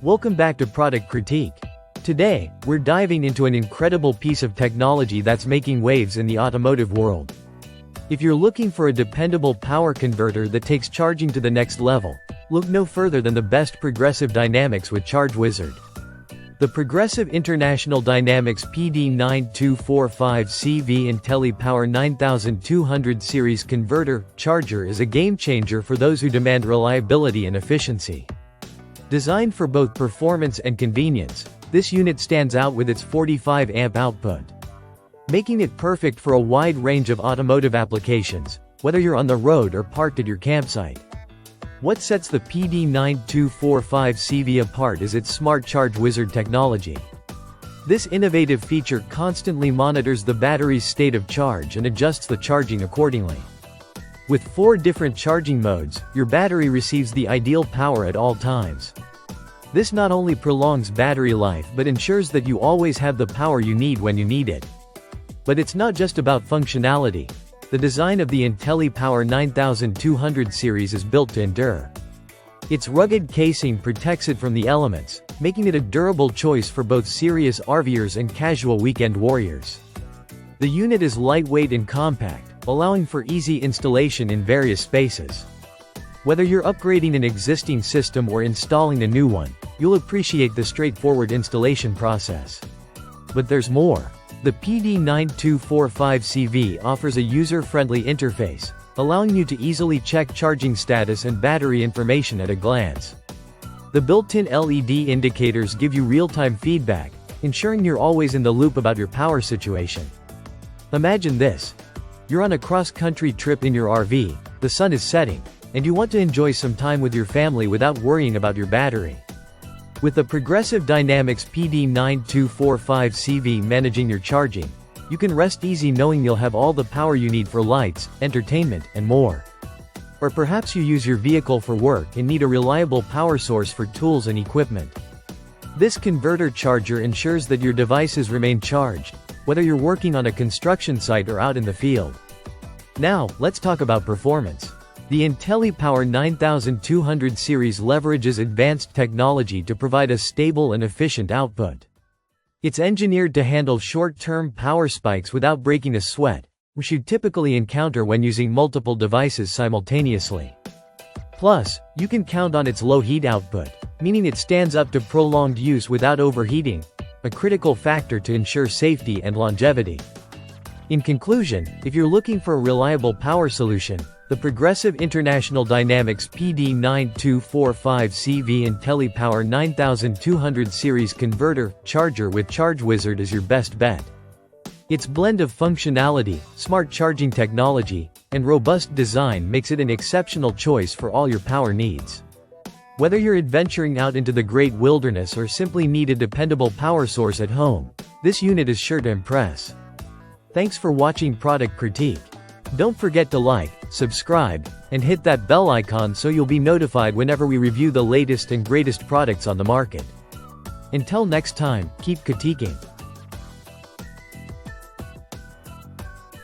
Welcome back to Product Critique. Today, we're diving into an incredible piece of technology that's making waves in the automotive world. If you're looking for a dependable power converter that takes charging to the next level, look no further than the best progressive dynamics with Charge Wizard. The Progressive International Dynamics PD9245CV Inteli-Power 9200 series converter charger is a game-changer for those who demand reliability and efficiency. Designed for both performance and convenience, this unit stands out with its 45 amp output, making it perfect for a wide range of automotive applications, whether you're on the road or parked at your campsite. What sets the PD9245CV apart is its Smart Charge Wizard technology. This innovative feature constantly monitors the battery's state of charge and adjusts the charging accordingly. With 4 different charging modes, your battery receives the ideal power at all times. This not only prolongs battery life but ensures that you always have the power you need when you need it. But it's not just about functionality. The design of the Inteli-Power 9200 series is built to endure. Its rugged casing protects it from the elements, making it a durable choice for both serious RVers and casual weekend warriors. The unit is lightweight and compact, allowing for easy installation in various spaces. Whether you're upgrading an existing system or installing a new one, you'll appreciate the straightforward installation process. But there's more. The PD9245CV offers a user-friendly interface, allowing you to easily check charging status and battery information at a glance. The built-in LED indicators give you real-time feedback, ensuring you're always in the loop about your power situation. Imagine this. You're on a cross-country trip in your RV, the sun is setting, and you want to enjoy some time with your family without worrying about your battery. With the Progressive Dynamics PD9245CV managing your charging, you can rest easy knowing you'll have all the power you need for lights, entertainment, and more. Or perhaps you use your vehicle for work and need a reliable power source for tools and equipment. This converter charger ensures that your devices remain charged, whether you're working on a construction site or out in the field. Now, let's talk about performance. The Inteli-Power 9200 series leverages advanced technology to provide a stable and efficient output. It's engineered to handle short-term power spikes without breaking a sweat, which you typically encounter when using multiple devices simultaneously. Plus, you can count on its low heat output, meaning it stands up to prolonged use without overheating, a critical factor to ensure safety and longevity. In conclusion, if you're looking for a reliable power solution, the Progressive International Dynamics PD9245CV Inteli-Power 9200 series converter charger with Charge Wizard is your best bet. Its blend of functionality, smart charging technology, and robust design makes it an exceptional choice for all your power needs. Whether you're adventuring out into the great wilderness or simply need a dependable power source at home, this unit is sure to impress. Thanks for watching Product Critique. Don't forget to like, subscribe, and hit that bell icon so you'll be notified whenever we review the latest and greatest products on the market. Until next time, keep critiquing.